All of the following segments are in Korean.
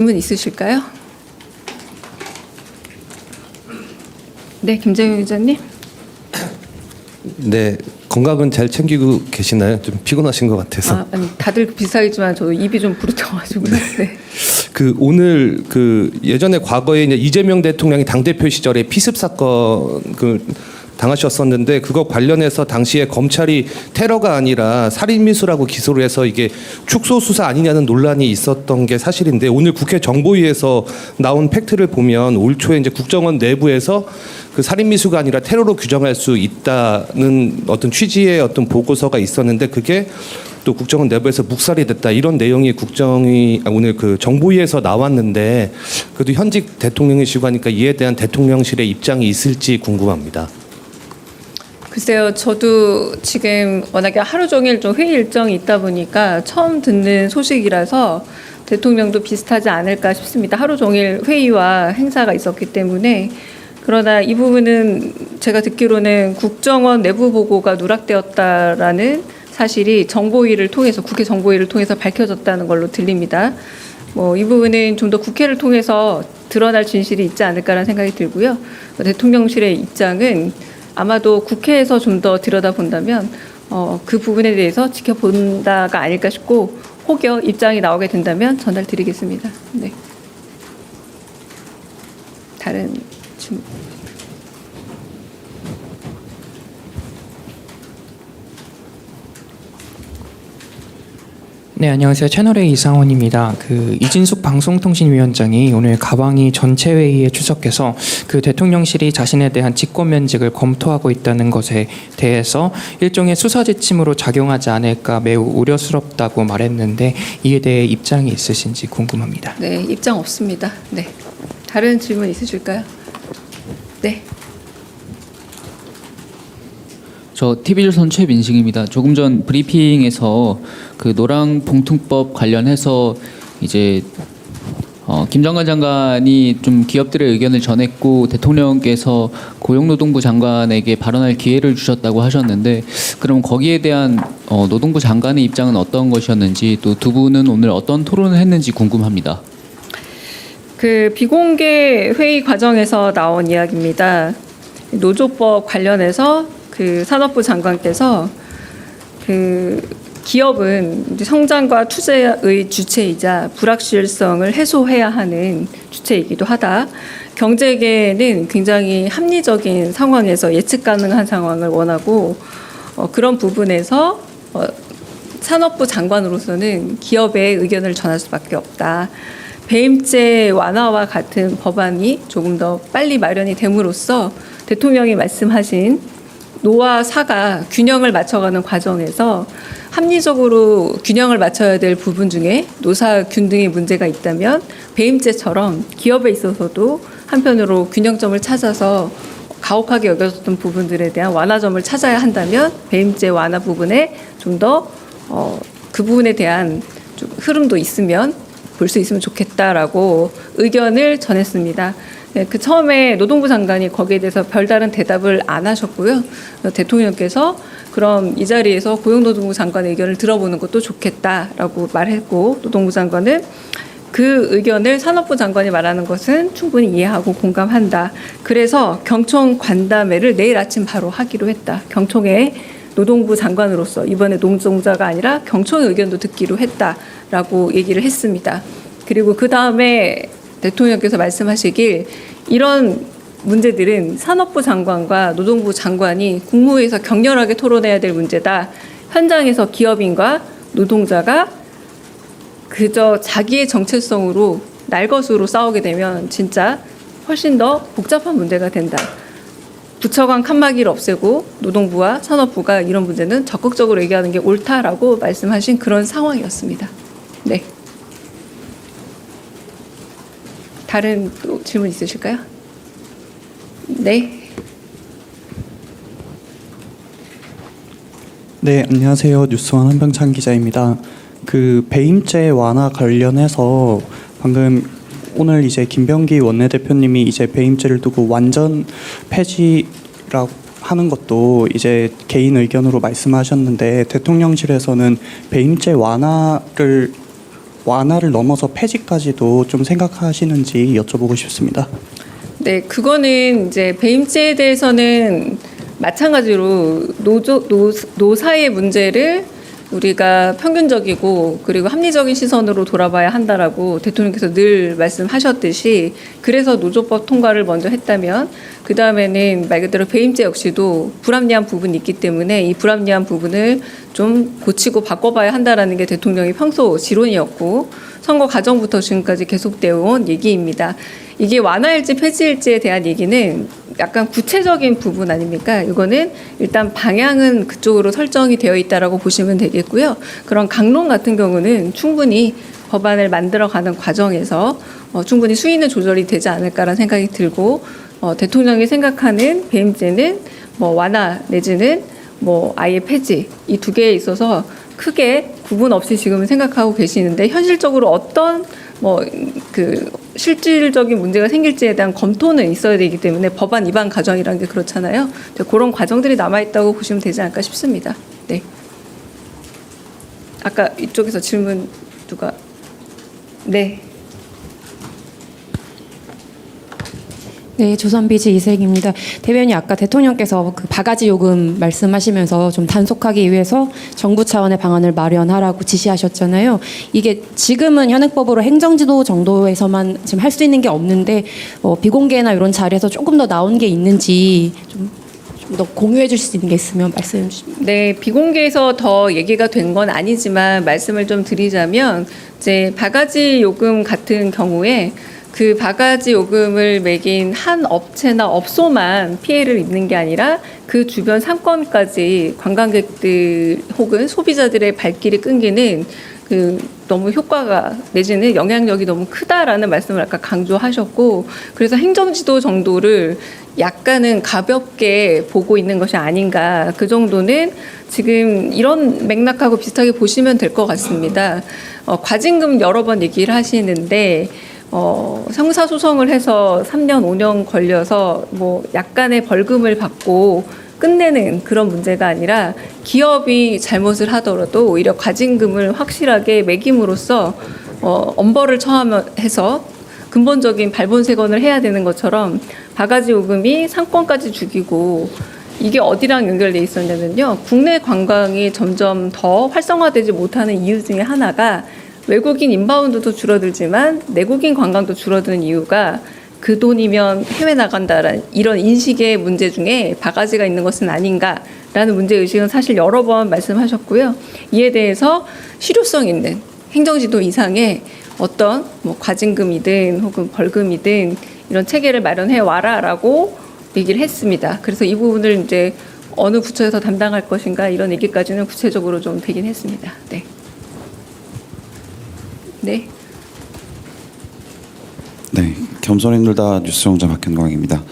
질문 있으실까요? 네, 김재용 기자님. 네, 건강은 잘 챙기고 계시나요? 좀 피곤하신 것 같아서. 아니, 다들 비슷하겠지만 저도 입이 좀 부르터가지고요. 네. 오늘 예전에 과거에 이제 이재명 대통령이 당 대표 시절에 피습 사건 당하셨었는데 그거 관련해서 당시에 검찰이 테러가 아니라 살인미수라고 기소를 해서 이게 축소 수사 아니냐는 논란이 있었던 게 사실인데 오늘 국회 정보위에서 나온 팩트를 보면 올 초에 이제 국정원 내부에서 그 살인미수가 아니라 테러로 규정할 수 있다는 어떤 취지의 어떤 보고서가 있었는데 그게 또 국정원 내부에서 묵살이 됐다 이런 내용이 오늘 그 정보위에서 나왔는데 그래도 현직 대통령이시고 하니까 이에 대한 대통령실의 입장이 있을지 궁금합니다. 글쎄요, 저도 지금 워낙에 하루 종일 좀 회의 일정이 있다 보니까 처음 듣는 소식이라서 대통령도 비슷하지 않을까 싶습니다. 하루 종일 회의와 행사가 있었기 때문에. 그러나 이 부분은 제가 듣기로는 국정원 내부 보고가 누락되었다라는 사실이 정보위를 통해서 국회 정보위를 통해서 밝혀졌다는 걸로 들립니다. 이 부분은 좀 더 국회를 통해서 드러날 진실이 있지 않을까라는 생각이 들고요. 대통령실의 입장은 아마도 국회에서 좀 더 들여다본다면 그 부분에 대해서 지켜본다가 아닐까 싶고 혹여 입장이 나오게 된다면 전달드리겠습니다. 네. 다른 질문. 네, 안녕하세요. 채널A 이상원입니다. 이진숙 방송통신위원장이 오늘 가방위 전체 회의에 출석해서 대통령실이 자신에 대한 직권 면직을 검토하고 있다는 것에 대해서 일종의 수사 지침으로 작용하지 않을까 매우 우려스럽다고 말했는데 이에 대해 입장이 있으신지 궁금합니다. 네, 입장 없습니다. 네. 다른 질문 있으실까요? 네. 저 TV조선 최민식입니다. 조금 전 브리핑에서 노랑봉투법 관련해서 이제 김정관 장관이 좀 기업들의 의견을 전했고 대통령께서 고용노동부 장관에게 발언할 기회를 주셨다고 하셨는데 그럼 거기에 대한 노동부 장관의 입장은 어떤 것이었는지 또 두 분은 오늘 어떤 토론을 했는지 궁금합니다. 비공개 회의 과정에서 나온 이야기입니다. 노조법 관련해서 산업부 장관께서 기업은 성장과 투자의 주체이자 불확실성을 해소해야 하는 주체이기도 하다. 경제계는 굉장히 합리적인 상황에서 예측 가능한 상황을 원하고 그런 부분에서 산업부 장관으로서는 기업의 의견을 전할 수밖에 없다. 배임죄 완화와 같은 법안이 조금 더 빨리 마련이 됨으로써 대통령이 말씀하신 노와 사가 균형을 맞춰가는 과정에서 합리적으로 균형을 맞춰야 될 부분 중에 노사균 등의 문제가 있다면 배임죄처럼 기업에 있어서도 한편으로 균형점을 찾아서 가혹하게 여겨졌던 부분들에 대한 완화점을 찾아야 한다면 배임죄 완화 부분에 좀 더 그 부분에 대한 좀 흐름도 있으면 볼 수 있으면 좋겠다라고 의견을 전했습니다. 네, 처음에 노동부 장관이 거기에 대해서 별다른 대답을 안 하셨고요. 대통령께서 그럼 이 자리에서 고용노동부 장관의 의견을 들어보는 것도 좋겠다라고 말했고 노동부 장관은 그 의견을 산업부 장관이 말하는 것은 충분히 이해하고 공감한다. 그래서 경총 간담회를 내일 아침 바로 하기로 했다. 경총의 노동부 장관으로서 이번에 노동자가 아니라 경총의 의견도 듣기로 했다라고 얘기를 했습니다. 그리고 그 다음에 대통령께서 말씀하시길 이런 문제들은 산업부 장관과 노동부 장관이 국무회의에서 격렬하게 토론해야 될 문제다. 현장에서 기업인과 노동자가 그저 자기의 정체성으로 날것으로 싸우게 되면 진짜 훨씬 더 복잡한 문제가 된다. 부처 간 칸막이를 없애고 노동부와 산업부가 이런 문제는 적극적으로 얘기하는 게 옳다라고 말씀하신 그런 상황이었습니다. 네. 다른 또 질문 있으실까요? 네. 네, 안녕하세요. 뉴스원 한병찬 기자입니다. 배임죄 완화 관련해서 방금 오늘 이제 김병기 원내대표님이 이제 배임죄를 두고 완전 폐지라고 하는 것도 이제 개인 의견으로 말씀하셨는데 대통령실에서는 배임죄 완화를 완화를 넘어서 폐지까지도 좀 생각하시는지 여쭤보고 싶습니다. 네, 그거는 이제 배임죄에 대해서는 마찬가지로 노사의 문제를 우리가 평균적이고 그리고 합리적인 시선으로 돌아봐야 한다라고 대통령께서 늘 말씀하셨듯이, 그래서 노조법 통과를 먼저 했다면 그 다음에는 말 그대로 배임죄 역시도 불합리한 부분이 있기 때문에 이 불합리한 부분을 좀 고치고 바꿔봐야 한다라는 게 대통령의 평소 지론이었고 선거 과정부터 지금까지 계속되어 온 얘기입니다. 이게 완화일지 폐지일지에 대한 얘기는 약간 구체적인 부분 아닙니까? 이거는 일단 방향은 그쪽으로 설정이 되어 있다라고 보시면 되겠고요. 그런 강론 같은 경우는 충분히 법안을 만들어가는 과정에서 충분히 수위는 조절이 되지 않을까라는 생각이 들고, 대통령이 생각하는 배임죄는 뭐 완화 내지는 뭐 아예 폐지, 이 두 개에 있어서 크게 구분 없이 지금은 생각하고 계시는데, 현실적으로 어떤 그 실질적인 문제가 생길지에 대한 검토는 있어야 되기 때문에 법안 위반 과정이라는 게 그렇잖아요. 그런 과정들이 남아 있다고 보시면 되지 않을까 싶습니다. 네. 아까 이쪽에서 질문 누가? 네. 네, 조선비즈 이슬기입니다. 대변인 아까 대통령께서 그 바가지 요금 말씀하시면서 좀 단속하기 위해서 정부 차원의 방안을 마련하라고 지시하셨잖아요. 이게 지금은 현행법으로 행정지도 정도에서만 지금 할 수 있는 게 없는데 비공개나 이런 자리에서 조금 더 나온 게 있는지 좀 더 공유해 주실 수 있는 게 있으면 말씀해 주시면. 네, 비공개에서 더 얘기가 된 건 아니지만 말씀을 좀 드리자면, 이제 바가지 요금 같은 경우에 그 바가지 요금을 매긴 한 업체나 업소만 피해를 입는 게 아니라 그 주변 상권까지 관광객들 혹은 소비자들의 발길이 끊기는 그 너무 효과가 내지는 영향력이 너무 크다라는 말씀을 아까 강조하셨고, 그래서 행정지도 정도를 약간은 가볍게 보고 있는 것이 아닌가, 그 정도는 지금 이런 맥락하고 비슷하게 보시면 될 것 같습니다. 과징금 여러 번 얘기를 하시는데 형사소송을 해서 3년, 5년 걸려서 뭐 약간의 벌금을 받고 끝내는 그런 문제가 아니라, 기업이 잘못을 하더라도 오히려 과징금을 확실하게 매김으로써 엄벌을 처함해서 근본적인 발본색원을 해야 되는 것처럼 바가지 요금이 상권까지 죽이고, 이게 어디랑 연결돼 있었냐면요, 국내 관광이 점점 더 활성화되지 못하는 이유 중에 하나가 외국인 인바운드도 줄어들지만 내국인 관광도 줄어드는 이유가 그 돈이면 해외 나간다라는 이런 인식의 문제 중에 바가지가 있는 것은 아닌가라는 문제의식은 사실 여러 번 말씀하셨고요. 이에 대해서 실효성 있는 행정지도 이상의 어떤 뭐 과징금이든 혹은 벌금이든 이런 체계를 마련해 와라라고 얘기를 했습니다. 그래서 이 부분을 이제 어느 부처에서 담당할 것인가 이런 얘기까지는 구체적으로 좀 되긴 했습니다. 네. 네. 네, 겸손 힘들다 뉴스공장 박현광입니다.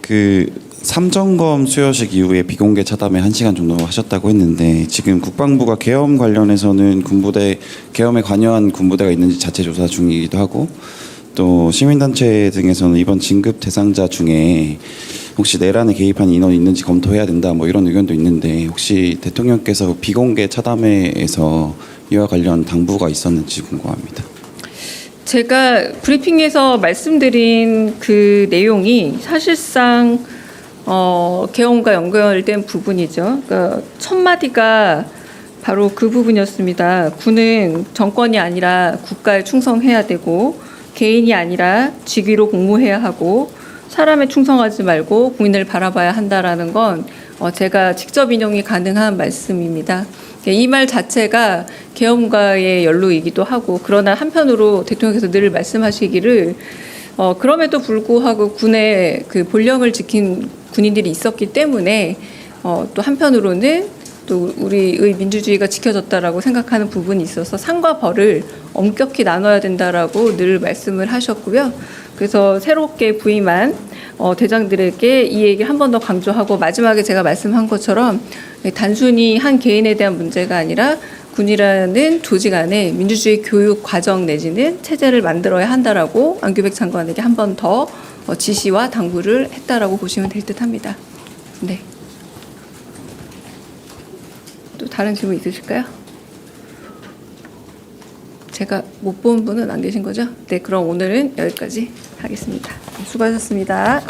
그 삼점검 수여식 이후에 비공개 차담회 1시간 정도 하셨다고 했는데, 지금 국방부가 계엄 관련해서는 군부대 계엄에 관여한 군부대가 있는지 자체 조사 중이기도 하고, 또 시민단체 등에서는 이번 진급 대상자 중에 혹시 내란에 개입한 인원이 있는지 검토해야 된다 뭐 이런 의견도 있는데, 혹시 대통령께서 비공개 차담회에서 이와 관련 당부가 있었는지 궁금합니다. 제가 브리핑에서 말씀드린 그 내용이 사실상 계엄과 연결된 부분이죠. 그러니까 첫 마디가 바로 그 부분이었습니다. 군은 정권이 아니라 국가에 충성해야 되고, 개인이 아니라 직위로 공무해야 하고, 사람에 충성하지 말고 국민을 바라봐야 한다라는 건 제가 직접 인용이 가능한 말씀입니다. 이 말 자체가 계엄과의 연루이기도 하고, 그러나 한편으로 대통령께서 늘 말씀하시기를 그럼에도 불구하고 군의 그 본령을 지킨 군인들이 있었기 때문에 또 한편으로는 또 우리의 민주주의가 지켜졌다라고 생각하는 부분이 있어서 상과 벌을 엄격히 나눠야 된다라고 늘 말씀을 하셨고요. 그래서 새롭게 부임한 대장들에게 이 얘기를 한 번 더 강조하고, 마지막에 제가 말씀한 것처럼 단순히 한 개인에 대한 문제가 아니라 군이라는 조직 안에 민주주의 교육 과정 내지는 체제를 만들어야 한다라고 안규백 장관에게 한 번 더 지시와 당부를 했다라고 보시면 될 듯합니다. 네. 또 다른 질문 있으실까요? 제가 못 본 분은 안 계신 거죠? 네, 그럼 오늘은 여기까지 하겠습니다. 수고하셨습니다.